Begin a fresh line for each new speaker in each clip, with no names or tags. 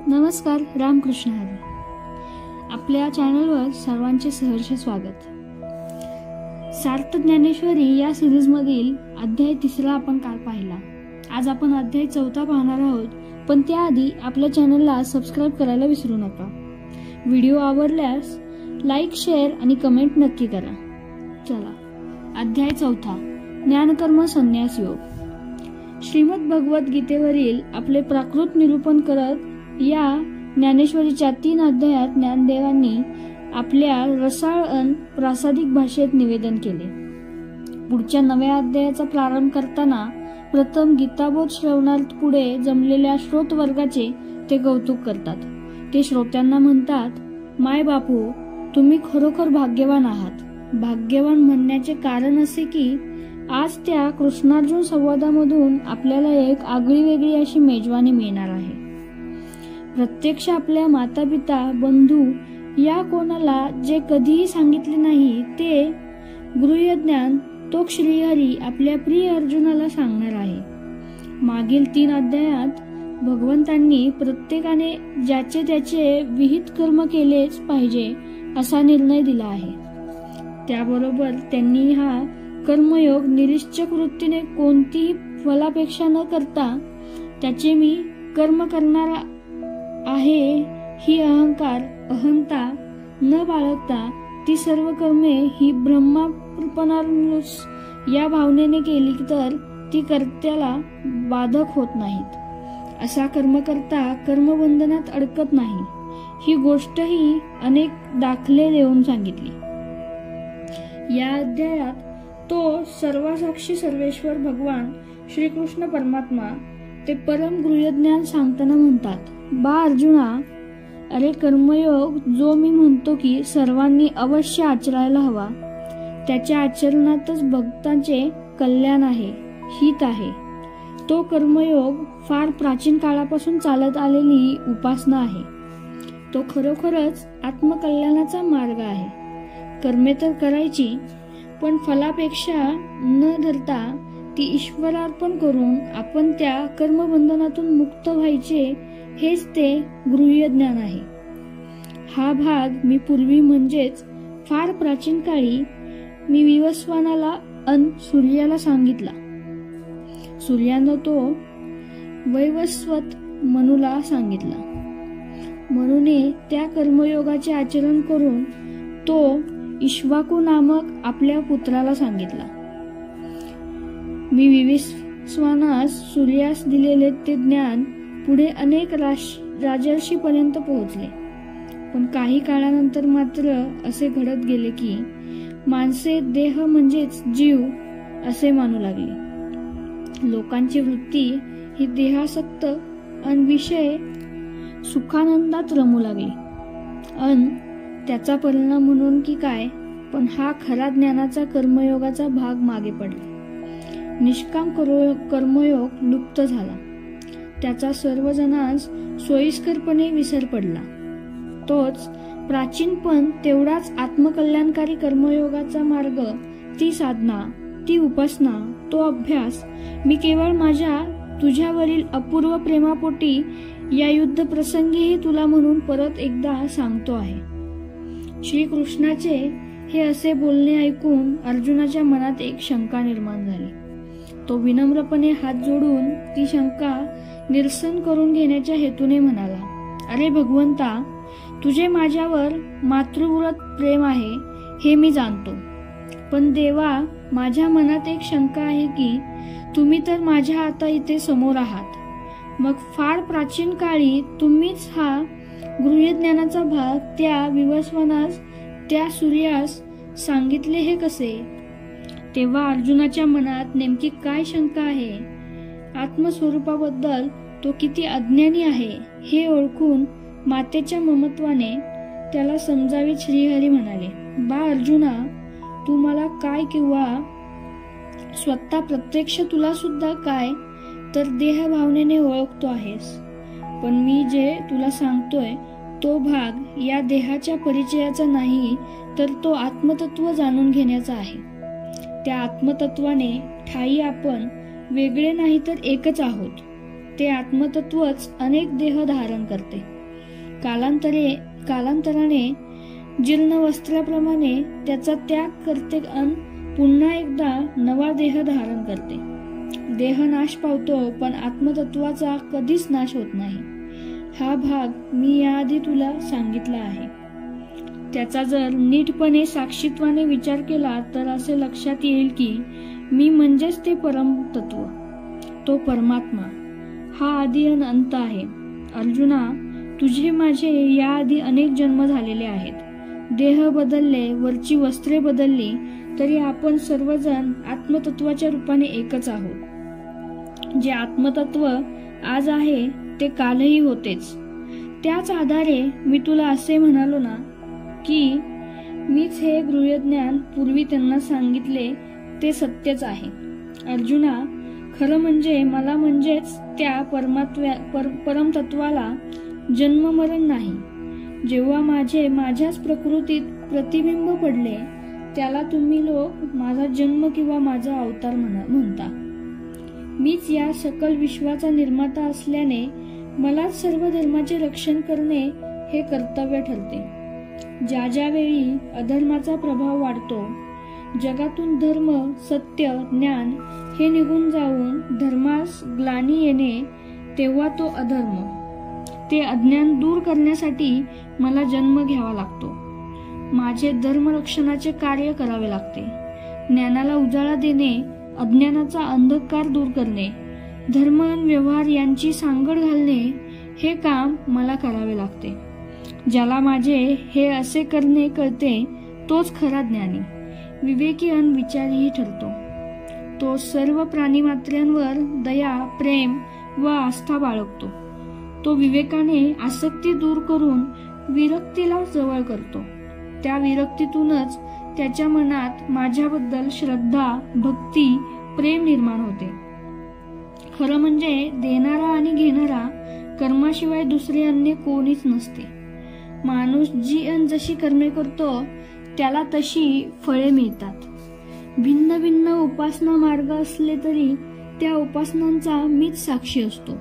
नमस्कार, रामकृष्ण हरी. आपल्या चॅनलवर सर्वांचे सहर्ष स्वागत. सार्थ ज्ञानेश्वरी या सिरीजमधील अध्याय 3 आपण काल पाहिला. आज आपण अध्याय 4 पाहणार आहोत, पण त्याआधी आपल्या चॅनलला सबस्क्राईब करायला विसरू नका. व्हिडिओ आवडल्यास लाईक, शेअर आणि कमेंट नक्की करा. चला, अध्याय 4 ज्ञानकर्म संन्यास योग. श्रीमद भगवत गीतेवरील आपले प्राकृत निरूपण करत या ज्ञानेश्वरीच्या 3 अध्यायात ज्ञानदेवांनी आपल्या रसाळ अन प्रासादिक भाषेत निवेदन केले. पुढच्या नव्या अध्यायाचा प्रारंभ करताना प्रथम गीताबोध श्रवणापुढे जमलेल्या श्रोत वर्गाचे ते कौतुक करतात. ते श्रोत्यांना म्हणतात, माय बापू, तुम्ही खरोखर भाग्यवान आहात. भाग्यवान म्हणण्याचे कारण असे की आज त्या कृष्णार्जुन संवादामधून आपल्याला एक आगळीवेगळी अशी मेजवानी मिळणार आहे. प्रत्यक्ष आपल्या माता पिता बंधू या कोणाला जे कधीही सांगितले नाही ते गृह्यज्ञान तो श्रीहरी आपल्या प्रिय अर्जुनाला सांगणार आहे. मागील 3 अध्यायात भगवंतांनी प्रत्येकाने ज्याचे त्याचे विहित कर्म केलेच पाहिजे असा निर्णय दिला आहे. त्याबरोबर त्यांनी हा कर्मयोग निरीश्चक वृत्तीने कोणतीही फलापेक्षा न करता त्याचे मी कर्म करणारा आहे ही अहंता न बाळगता ती सर्व कर्मे ही ब्रह्मार्पणानुस या भावनेने केली तर ती कर्त्याला बाधक होत नाहीत. असा कर्म करता कर्मबंधनात अडकत नाही. ही गोष्टही अनेक दाखले देऊन सांगितली. या अध्यायात तो सर्वसाक्षी सर्वेश्वर भगवान श्रीकृष्ण परमात्मा ते परम गृह्यज्ञान सांगताना म्हणतात, बा अर्जुना, अरे कर्मयोग जो मी म्हणतो की सर्वांनी अवश्य आचरायला हवा, त्याच्या आचरणातच भक्तांचे कल्याण आहे, हित आहे. तो कर्मयोग फार प्राचीन काळापासून चालत आलेली उपासना आहे. तो खरोखरच आत्मकल्याणाचा मार्ग आहे. कर्मे तर करायची, पण फलापेक्षा न धरता ती ईश्वरार्पण करून आपण त्या कर्मबंधनातून मुक्त व्हायचे, हेच ते गृह्य ज्ञान आहे. हा भाग मी पूर्वी म्हणजेच फार प्राचीन काळी मी विवस्वानाला अन सूर्याला सांगितला. सूर्यानं तो वैवस्वत मनुला सांगितला. मनुने त्या कर्मयोगाचे आचरण करून तो इक्ष्वाकू नामक आपल्या पुत्राला सांगितला. मी विवस्वानास सूर्यास दिलेले ते ज्ञान पुढे अनेक राजर्षी पर्यंत पोहोचले. पण काही काळानंतर मात्र असे घडत गेले की माणसे देह म्हणजेच जीव असे मानू लागले. लोकांची वृत्ती ही देहासक्त अन विषय सुखानंदात रमू लागली. अन त्याचा परिणाम म्हणून की काय, पण हा खरा ज्ञानाचा कर्मयोगाचा भाग मागे पडला. निष्काम कर्मयोग लुप्त झाला. त्याचा सर्वजणांस सोयीस्करपणे विसर पडला. तोच प्राचीन पण तेवढाच आत्मकल्याणकारी कर्मयोगाचा मार्ग, ती साधना, ती उपासना, तो अभ्यास मी केवळ माझ्या तुझ्यावरील अपूर्व प्रेमापोटी या युद्ध प्रसंगीही तुला म्हणून परत एकदा सांगतो आहे. श्रीकृष्णाचे हे असे बोलणे ऐकून अर्जुनाच्या मनात एक शंका निर्माण झाली. तो विनम्रपणे हात जोडून ती शंका निरसन करून घेण्याच्या हेतूने म्हणाला, अरे भगवंता, तुझे माझ्यावर मातृव्रत प्रेम आहे हे मी जाणतो. पण देवा, माझ्या मनात एक शंका आहे की तुम्ही तर माझ्या आता इथे समोर आहात. मग फार प्राचीन काळी तुम्हीच हा गृह्यज्ञानाचा भाग त्या विवस्वानास, त्या सूर्यास सांगितले हे कसे? तेव्हा अर्जुनाच्या मनात नेमकी काय शंका आहे, आत्मस्वरूपाबद्दल तो किती अज्ञानी आहे हे ओळखून मातेच्या ममत्वाने त्याला समजावीत श्रीहरी म्हणाले, बा अर्जुना, तू मला काय किंवा स्वतः प्रत्यक्ष तुला सुद्धा काय तर देह भावनेने ओळखतो आहेस. पण मी जे तुला सांगतोय तो भाग या देहाच्या परिचयाचा नाही, तर तो आत्मतत्व जाणून घेण्याचा आहे. त्या आत्मतत्वाने ठाई आपण वेगळे नाही तर एकच आहोत. ते आत्मतत्वच अनेक देह धारण करते. कालांतराने जीर्ण वस्त्राप्रमाणे त्याचा त्याग करते अन पुन्हा एकदा नवा देह धारण करते. देह नाश पावतो, पण आत्मतत्वाचा कधीच नाश होत नाही. हा भाग मी याआधी तुला सांगितला आहे. त्याचा जर नीटपणे साक्षीत्वाने विचार केला तर असे लक्षात येईल की मी म्हणजेच ते परमतत्व, तो परमात्मा. हा आदी अन अंत आहे. अर्जुना, तुझे माझे याआधी अनेक जन्म झालेले आहेत. देह बदलले, वरची वस्त्रे बदलली, तरी आपण सर्वजण आत्मतत्वाच्या रूपाने एकच आहोत. जे आत्मतत्व आज आहे ते कालही होतेच. त्याच आधारे मी तुला असे म्हणालो ना की मीच हे गृह्यज्ञान पूर्वी त्यांना सांगितले ते सत्यच आहे. अर्जुना, खरं म्हणजे मला म्हणजेच त्या परमतत्वाला जन्ममरण नाही. जेव्हा माझ्याच प्रकृतीत प्रतिबिंब पडले त्याला तुम्ही लोक माझा जन्म किंवा माझा अवतार म्हणता. मीच या सकल विश्वाचा निर्माता असल्याने मलाच सर्व धर्माचे रक्षण करणे हे कर्तव्य ठरते. ज्या ज्या वेळी अधर्माचा प्रभाव वाढतो, जगातून धर्म, सत्य, ज्ञान हे निघून जाऊन धर्मास ग्लानी येणे, तेव्हा तो अधर्म, ते अज्ञान दूर करण्यासाठी मला जन्म घ्यावा लागतो. माझे धर्मरक्षणाचे कार्य करावे लागते. ज्ञानाला उजाळा देणे, अज्ञानाचा अंधकार दूर करणे, धर्म आणि व्यवहार यांची सांगड घालणे हे काम मला करावे लागते. ज्याला माझे हे असे करणे कळते तोच खरा ज्ञानी, विवेकी आणि विचारीही ठरतो. तो सर्व प्राणीमात्र्यांवर दया, प्रेम व आस्था बाळगतो. तो विवेकाने आसक्ती दूर करून विरक्तीला जवळ करतो. त्या विरक्तीतूनच त्याच्या मनात माझ्याबद्दल श्रद्धा, भक्ती, प्रेम निर्माण होते. खरं म्हणजे देणारा आणि घेणारा कर्माशिवाय दुसरे अन्य कोणीच नसते. माणूस जी अन जशी कर्मे करतो त्याला तशी फळे मिळतात. भिन्न भिन्न उपासना मार्ग असले तरी त्या उपासनांचा मीच साक्षी असतो.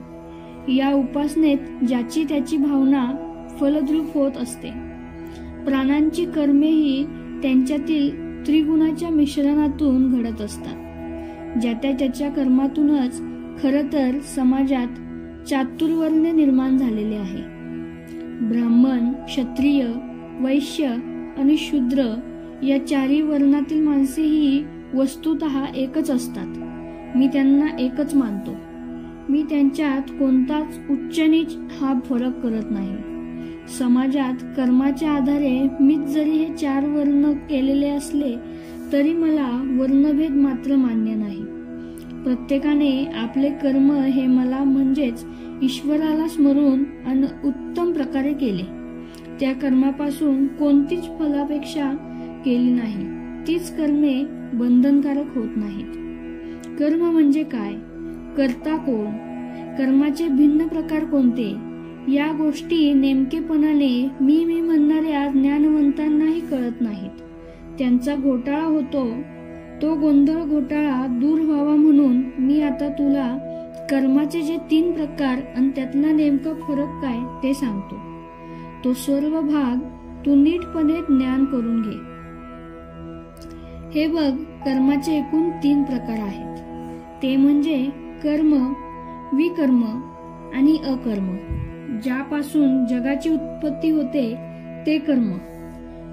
या उपासनेत ज्याची त्याची भावना फलद्रूप होत असते. प्राणांची कर्मेही त्यांच्यातील त्रिगुणाच्या मिश्रणातून घडत असतात. ज्याच्या त्याच्या कर्मातूनच खरं तर समाजात चातुर्वर्ण्य निर्माण झालेले आहे. ब्राह्मण, क्षत्रिय, वैश्य आणि शूद्र या चारही वर्णातील माणसेही वस्तुतः एकच असतात. मी त्यांना एकच मानतो. मी त्यांच्यात कोणताच उच्च नीच हा फरक करत नाही. समाजात कर्माच्या आधारे मीच जरी हे 4 वर्ण केलेले असले तरी मला वर्णभेद मात्र मान्य नाही. प्रत्येकाने आपले कर्म हे मला म्हणजेच ईश्वराला स्मरून आणि उत्तम प्रकारे केले. त्या कर्मापासून कोणतीच फलापेक्षा केली नाही. तीच कर्मे बंधनकारक होत नाहीत. कर्म म्हणजे काय? कर्ता कोण? कर्माचे भिन्न प्रकार कोणते? या गोष्टी नेमकेपणाने मी म्हणणाऱ्या ज्ञानवंतांनाही कळत नाहीत. त्यांचा घोटाळा होतो. तो गोंधळ घोटाळा दूर व्हावा म्हणून मी आता तुला कर्माचे जे 3 प्रकार आणि त्यातला नेमका फरक काय ते सांगतो. तो सर्व भाग तू नीटपणे ज्ञान करून घे. हे बघ, कर्माचे एकूण 3 प्रकार आहेत. ते म्हणजे कर्म, विकर्म आणि अकर्म. ज्यापासून जगाची उत्पत्ती होते ते कर्म.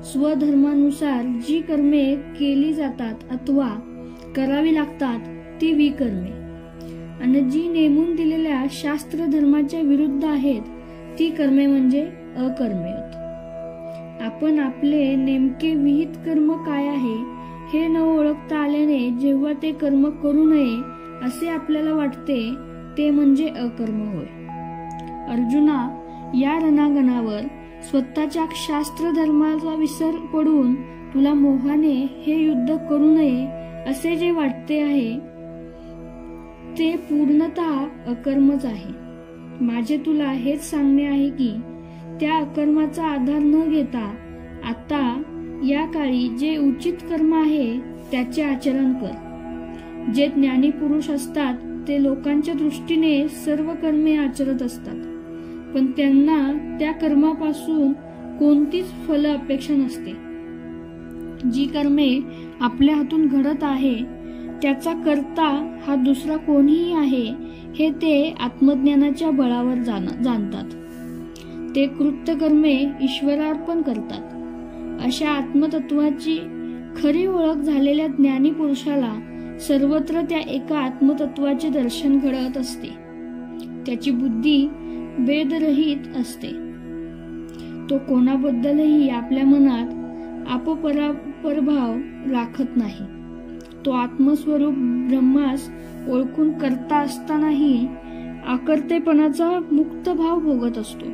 स्वधर्मानुसार जी कर्मे केली जातात अथवा करावी लागतात ती विकर्मे, आणि जी नेमून दिलेल्या शास्त्र धर्माच्या विरुद्ध आहेत ती कर्मे म्हणजे अकर्मे. आपण आपले नेमके विहित कर्म काय आहे हे न ओळखता आल्याने जेव्हा ते कर्म करू नये असे आपल्याला वाटते ते म्हणजे अकर्म होय. अर्जुना, या रणांगणावर स्वतःच्या शास्त्र धर्माचा विसर पडून तुला मोहाने हे युद्ध करू नये असे जे वाटते आहे ते पूर्णतः अकर्मच आहे. माझे तुला हेच सांगणे आहे की त्या अकर्माचा आधार न घेता आता या काळी जे उचित कर्म आहे त्याचे आचरण कर. जे ज्ञानी पुरुष असतात ते लोकांच्या दृष्टीने सर्व कर्मे आचरत असतात. पण त्यांना त्या कर्मापासून कोणतीच फल अपेक्षा नसते. जी कर्मे आपल्या हातून घडत आहे त्याचा कर्ता हा दुसरा कोणीही आहे हे ते आत्मज्ञानाच्या बळावर जाणतात. ते कृत्य कर्मे ईश्वरार्पण करतात. अशा आत्मतत्वाची खरी ओळख झालेल्या ज्ञानी पुरुषाला सर्वत्र त्या एका आत्मतत्वाचे दर्शन घडत असते. त्याची बुद्धी भेदरहित असते. तो कोणाबद्दलही आपल्या मनात अपपरभाव राखत नाही. तो आत्मस्वरूप ब्रह्मास ओळखून करता असतानाही आकर्तेपणाचा मुक्त भाव भोगत असतो.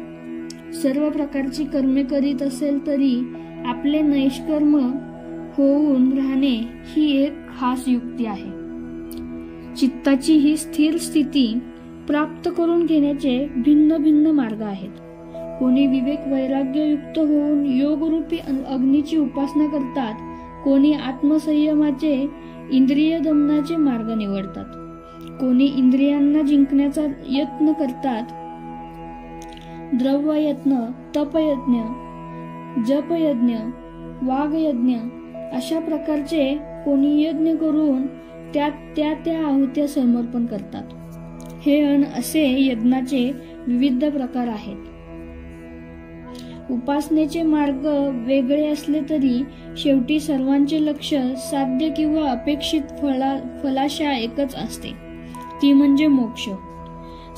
सर्व प्रकारची कर्मे करीत असेल तरी आपले नैष्कर्म होऊन राहणे ही एक खास युक्ती आहे. चित्ताची ही स्थिर स्थिती प्राप्त करून घेण्याचे भिन्न भिन्न मार्ग आहेत. कोणी विवेक वैराग्ययुक्त होऊन योगरूपी अग्नीची उपासना करतात. कोणी आत्मसंयमाचे इंद्रिय दमनाचे मार्ग निवडतात. कोणी इंद्रियांना जिंकण्याचा यत्न करतात. द्रव्ययत्न, तपयज्ञ, जपयज्ञ, वागयज्ञ अशा प्रकारचे कोणी यज्ञ करून त्या आहुत्या समर्पण करतात. हे असे यज्ञाचे विविध प्रकार आहेत. उपासनेचे मार्ग वेगळे असले तरी शेवटी सर्वांचे लक्ष साध्य किंवा अपेक्षित फलाशा एकच असते, ती म्हणजे मोक्ष.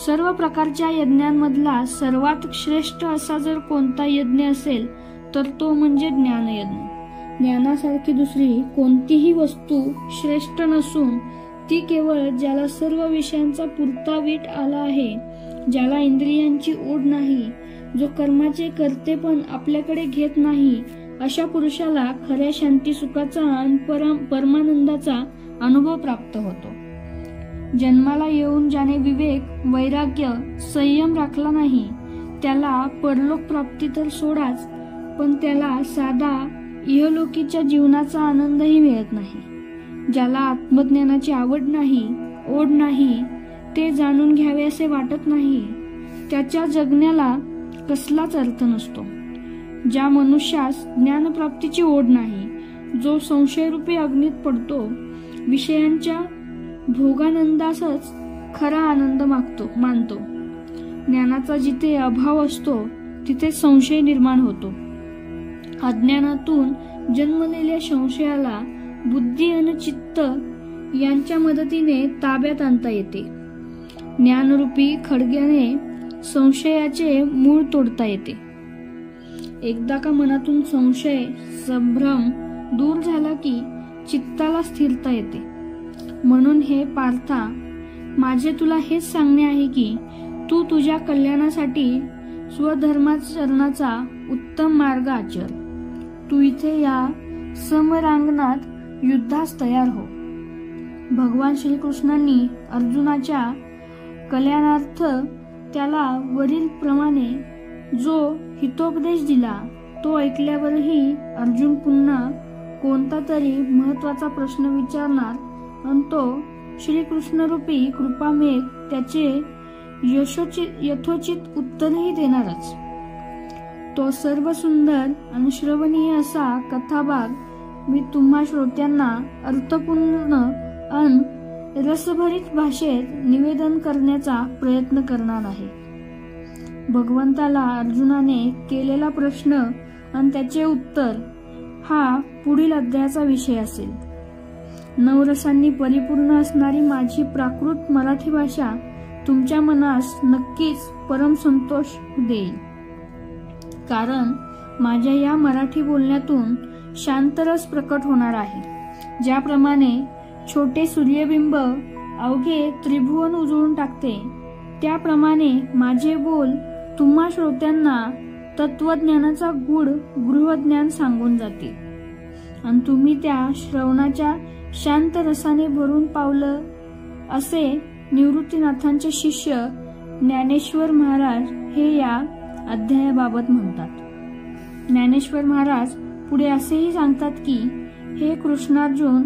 सर्व प्रकारच्या यज्ञांमधला सर्वात श्रेष्ठ असा जर कोणता यज्ञ असेल तर तो म्हणजे ज्ञानयज्ञ. ज्ञानासारखी दुसरी कोणतीही वस्तू श्रेष्ठ नसून ती केवळ ज्याला सर्व विषयांचा पुरता वीट आला आहे, ज्याला इंद्रियांची ओढ नाही, जो कर्माचे कर्तेपण आपल्याकडे घेत नाही, अशा पुरुषाला खऱ्या शांती सुखाचा आणि परमानंदाचा अनुभव प्राप्त होतो. जन्माला येऊन ज्याने विवेक, वैराग्य, संयम राखला नाही त्याला परलोक प्राप्ती तर सोडाच, पण त्याला साधा इहलोकीच्या जीवनाचा आनंदही मिळत नाही. ज्याला आत्मज्ञानाची आवड नाही, ओढ नाही, ते जाणून घ्यावे असे वाटत नाही, त्याच्या जगण्याला कसलाच अर्थ नसतो. ज्या मनुष्यास ज्ञानप्राप्तीची ओढ नाही, जो संशयरूपी अग्नीत पडतो, विषयांच्या भोगानंदासच खरा आनंद मानतो. ज्ञानाचा जिथे अभाव असतो तिथे संशय निर्माण होतो. अज्ञानातून जन्मलेल्या संशयाला बुद्धी आणि चित्त यांच्या मदतीने ताब्यात आणता येते. ज्ञानरूपी खड्ग्याने संशयाचे मूळ तोडता येते. एकदा का मनातून संशय, संभ्रम दूर झाला की चित्ताला स्थिरता येते. म्हणून हे पार्था, माझे तुला हेच सांगणे आहे की तू तुझ्या कल्याणासाठी स्वधर्माचरणाचा उत्तम मार्ग आचर. तू इथे या समरांगणात युद्धास तयार हो. भगवान श्रीकृष्णांनी अर्जुनाच्या कल्याणार्थ त्याला वरील प्रमाणे जो हितोपदेश दिला तो ऐकल्यावरही अर्जुन पुन्हा कोणता तरी महत्वाचा प्रश्न विचारणार आणि तो श्रीकृष्णरूपी कृपामेघ त्याचे यथोचित उत्तरही देणारच. तो सर्व सुंदर आणि श्रवणीय असा कथाभाग मी तुम्हा श्रोत्यांना अर्थपूर्ण आणि रसभरीत भाषेत निवेदन करण्याचा प्रयत्न करणार आहे. भगवंताला अर्जुनाने केलेला प्रश्न आणि त्याचे उत्तर हा पुढील अध्यायाचा विषय असेल. नवरसांनी परिपूर्ण असणारी माझी प्राकृत मराठी भाषा तुमच्या मनास नक्कीच परम संतोष देईल. कारण माझ्या या मराठी बोलण्यातून शांतरस प्रकट होणार आहे. ज्याप्रमाणे छोटे सूर्यबिंब अवघे त्रिभुवन उजळून टाकते, त्याप्रमाणे माझे बोल तुम्हा श्रोत्यांना तत्वज्ञानाचा गूढ गृहज्ञान सांगून जातील आणि तुम्ही त्या श्रवणाच्या शांत रसाने भरून पावलं. असे निवृत्तीनाथांचे शिष्य ज्ञानेश्वर महाराज हे या अध्यायाबाबत म्हणतात. ज्ञानेश्वर महाराज पुढे असेही सांगतात की हे कृष्णार्जुन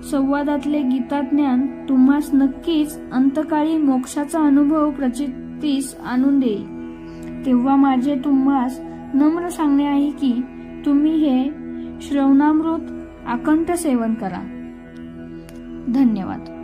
संवादातले गीताज्ञान तुम्हास नक्कीच अंतकाळी मोक्षाचा अनुभव प्रचितीस आणून देईल. तेव्हा माझे तुम्हास नम्र सांगणे आहे की तुम्ही हे श्रवणामृत अखंड सेवन करा. धन्यवाद.